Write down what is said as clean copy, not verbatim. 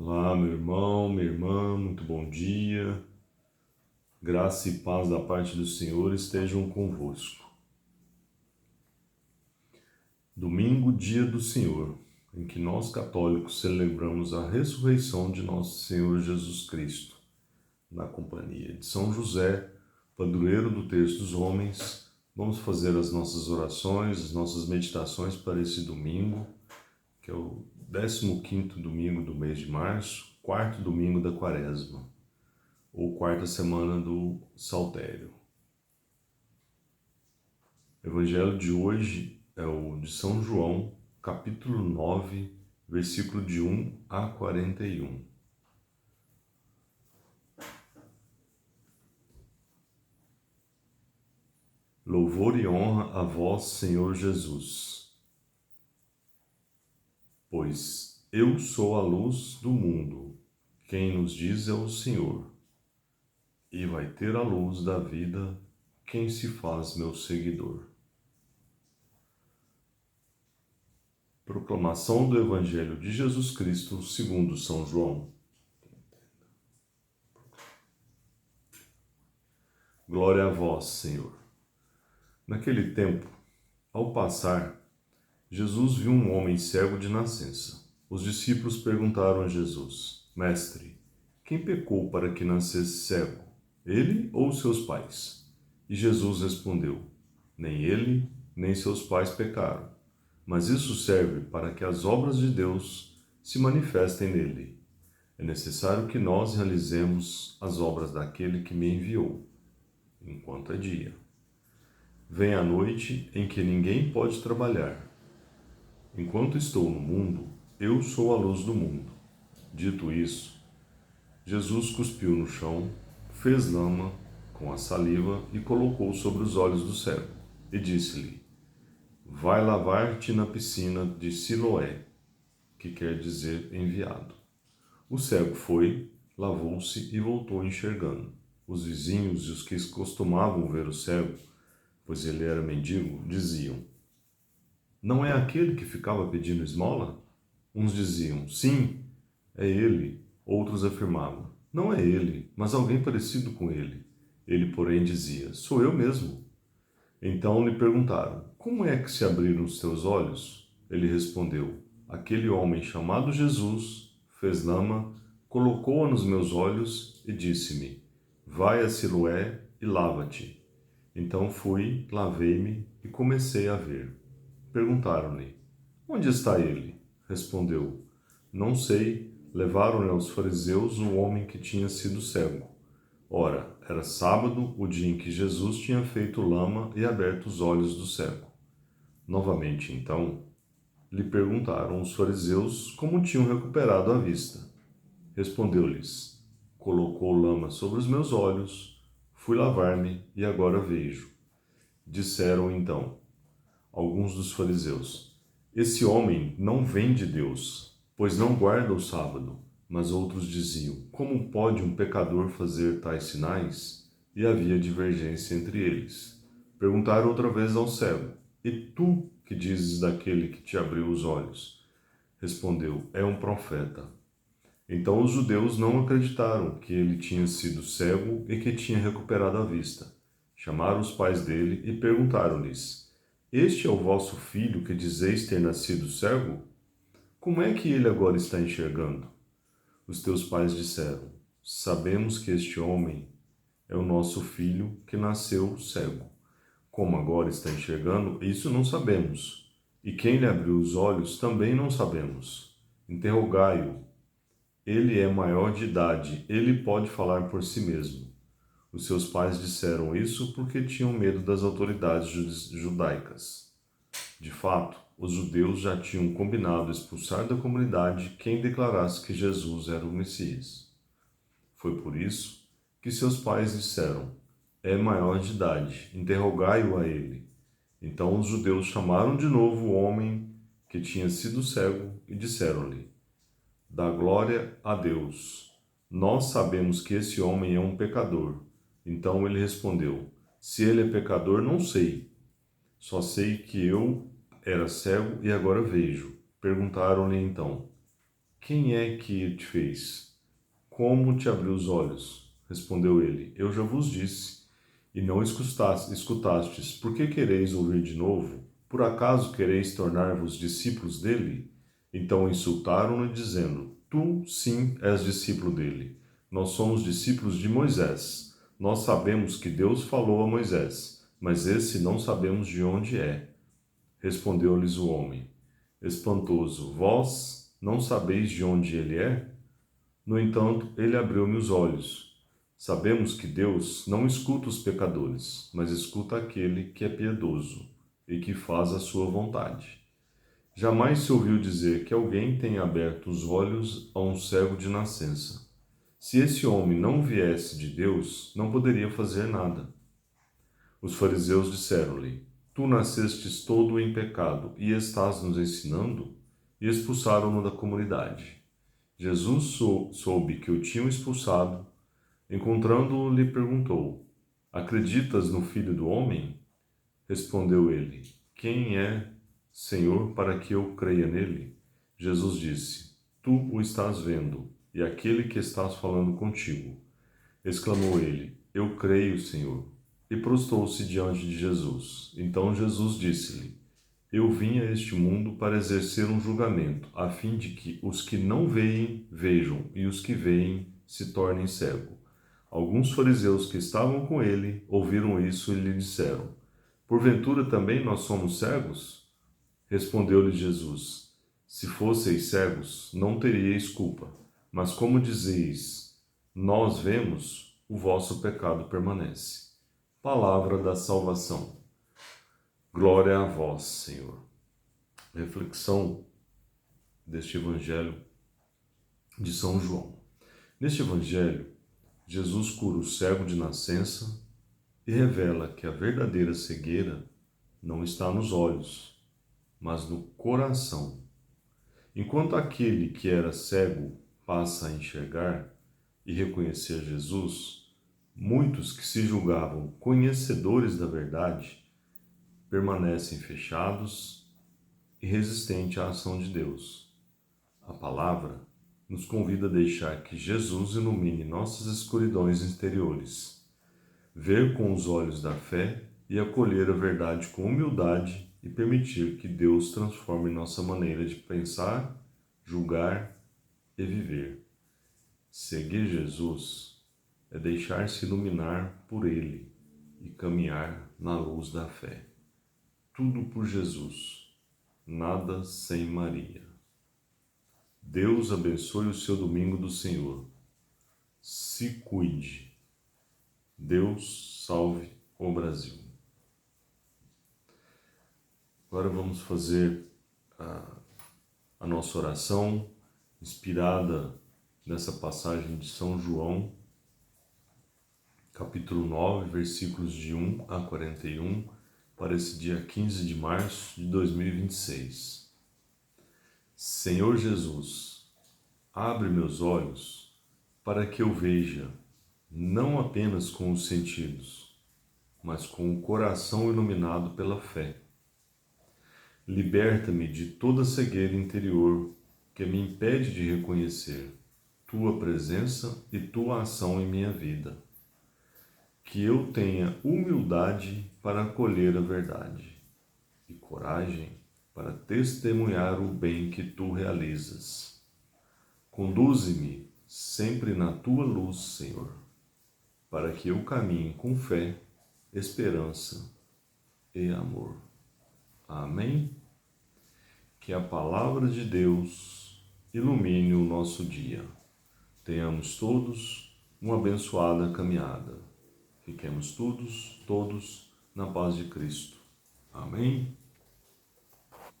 Olá, meu irmão, minha irmã, muito bom dia. Graça e paz da parte do Senhor estejam convosco. Domingo, dia do Senhor, em que nós católicos celebramos a ressurreição de nosso Senhor Jesus Cristo, na companhia de São José, padroeiro do terço dos homens. Vamos fazer as nossas orações, as nossas meditações para esse domingo, que é o 15º domingo do mês de março, quarto domingo da quaresma, ou quarta semana do Saltério. O evangelho de hoje é o de São João, capítulo 9, versículo de 1 a 41. Louvor e honra a vós, Senhor Jesus, pois eu sou a luz do mundo. Quem nos diz é o Senhor, e vai ter a luz da vida quem se faz meu seguidor. Proclamação do Evangelho de Jesus Cristo segundo São João. Glória a vós, Senhor. Naquele tempo, ao passar, Jesus viu um homem cego de nascença. Os discípulos perguntaram a Jesus: Mestre, quem pecou para que nascesse cego, ele ou seus pais? E Jesus respondeu: Nem ele, nem seus pais pecaram, mas isso serve para que as obras de Deus se manifestem nele. É necessário que nós realizemos as obras daquele que me enviou, enquanto é dia. Vem a noite em que ninguém pode trabalhar. Enquanto estou no mundo, eu sou a luz do mundo. Dito isso, Jesus cuspiu no chão, fez lama com a saliva e colocou sobre os olhos do cego, e disse-lhe: Vai lavar-te na piscina de Siloé, que quer dizer enviado. O cego foi, lavou-se e voltou enxergando. Os vizinhos e os que costumavam ver o cego, pois ele era mendigo, diziam: Não é aquele que ficava pedindo esmola? Uns diziam: Sim, é ele. Outros afirmavam: Não é ele, mas alguém parecido com ele. Ele, porém, dizia: Sou eu mesmo. Então lhe perguntaram: Como é que se abriram os teus olhos? Ele respondeu: Aquele homem chamado Jesus fez lama, colocou-a nos meus olhos e disse-me: Vai a Siloé e lava-te. Então fui, lavei-me e comecei a ver. Perguntaram-lhe: Onde está ele? Respondeu: Não sei. Levaram-lhe aos fariseus o homem que tinha sido cego. Ora, era sábado, o dia em que Jesus tinha feito lama e aberto os olhos do cego. Novamente, então, lhe perguntaram os fariseus como tinham recuperado a vista. Respondeu-lhes: Colocou lama sobre os meus olhos, fui lavar-me e agora vejo. Disseram então alguns dos fariseus: Esse homem não vem de Deus, pois não guarda o sábado. Mas outros diziam: Como pode um pecador fazer tais sinais? E havia divergência entre eles. Perguntaram outra vez ao cego: E tu, que dizes daquele que te abriu os olhos? Respondeu: É um profeta. Então os judeus não acreditaram que ele tinha sido cego e que tinha recuperado a vista. Chamaram os pais dele e perguntaram-lhes: Este é o vosso filho que dizeis ter nascido cego? Como é que ele agora está enxergando? Os teus pais disseram: Sabemos que este homem é o nosso filho que nasceu cego. Como agora está enxergando, isso não sabemos. E quem lhe abriu os olhos também não sabemos. Interrogai-o. Ele é maior de idade, ele pode falar por si mesmo. Os seus pais disseram isso porque tinham medo das autoridades judaicas. De fato, os judeus já tinham combinado expulsar da comunidade quem declarasse que Jesus era o Messias. Foi por isso que seus pais disseram: É maior de idade, interrogai-o a ele. Então os judeus chamaram de novo o homem que tinha sido cego e disseram-lhe: Dá glória a Deus. Nós sabemos que esse homem é um pecador. Então ele respondeu: Se ele é pecador, não sei. Só sei que eu era cego e agora vejo. Perguntaram-lhe então: quem é que te fez? Como te abriu os olhos? Respondeu ele: Eu já vos disse, e não escutastes. Por que quereis ouvir de novo? Por acaso quereis tornar-vos discípulos dele? Então insultaram-no, dizendo: Tu, sim, és discípulo dele. Nós somos discípulos de Moisés. Nós sabemos que Deus falou a Moisés, mas esse não sabemos de onde é. Respondeu-lhes o homem, espantoso: Vós não sabeis de onde ele é? No entanto, ele abriu-me os olhos. Sabemos que Deus não escuta os pecadores, mas escuta aquele que é piedoso e que faz a sua vontade. Jamais se ouviu dizer que alguém tenha aberto os olhos a um cego de nascença. Se esse homem não viesse de Deus, não poderia fazer nada. Os fariseus disseram-lhe: Tu nascestes todo em pecado e estás nos ensinando? E expulsaram-no da comunidade. Jesus soube que o tinham expulsado. Encontrando-o, lhe perguntou: Acreditas no Filho do Homem? Respondeu ele: Quem é, Senhor, para que eu creia nele? Jesus disse: Tu o estás vendo, e aquele que estás falando contigo. Exclamou ele: Eu creio, Senhor. E prostrou-se diante de Jesus. Então Jesus disse-lhe: Eu vim a este mundo para exercer um julgamento, a fim de que os que não veem vejam, e os que veem se tornem cegos. Alguns fariseus que estavam com ele ouviram isso e lhe disseram: Porventura também nós somos cegos? Respondeu-lhe Jesus: Se fosseis cegos, não teríeis culpa. Mas como dizeis, nós vemos, o vosso pecado permanece. Palavra da salvação. Glória a vós, Senhor. Reflexão deste Evangelho de São João. Neste Evangelho, Jesus cura o cego de nascença e revela que a verdadeira cegueira não está nos olhos, mas no coração. Enquanto aquele que era cego passa a enxergar e reconhecer Jesus, muitos que se julgavam conhecedores da verdade permanecem fechados e resistentes à ação de Deus. A palavra nos convida a deixar que Jesus ilumine nossas escuridões interiores, ver com os olhos da fé e acolher a verdade com humildade e permitir que Deus transforme nossa maneira de pensar, julgar e viver. Seguir Jesus é deixar-se iluminar por Ele e caminhar na luz da fé. Tudo por Jesus, nada sem Maria. Deus abençoe o seu domingo do Senhor. Se cuide. Deus salve o Brasil. Agora vamos fazer a nossa oração inspirada nessa passagem de São João, capítulo 9, versículos de 1 a 41, para esse dia 15 de março de 2026. Senhor Jesus, abre meus olhos para que eu veja, não apenas com os sentidos, mas com o coração iluminado pela fé. Liberta-me de toda cegueira interior que me impede de reconhecer Tua presença e Tua ação em minha vida. Que eu tenha humildade para acolher a verdade e coragem para testemunhar o bem que Tu realizas. Conduze-me sempre na Tua luz, Senhor, para que eu caminhe com fé, esperança e amor. Amém? Que a palavra de Deus ilumine o nosso dia. Tenhamos todos uma abençoada caminhada. Fiquemos todos na paz de Cristo. Amém?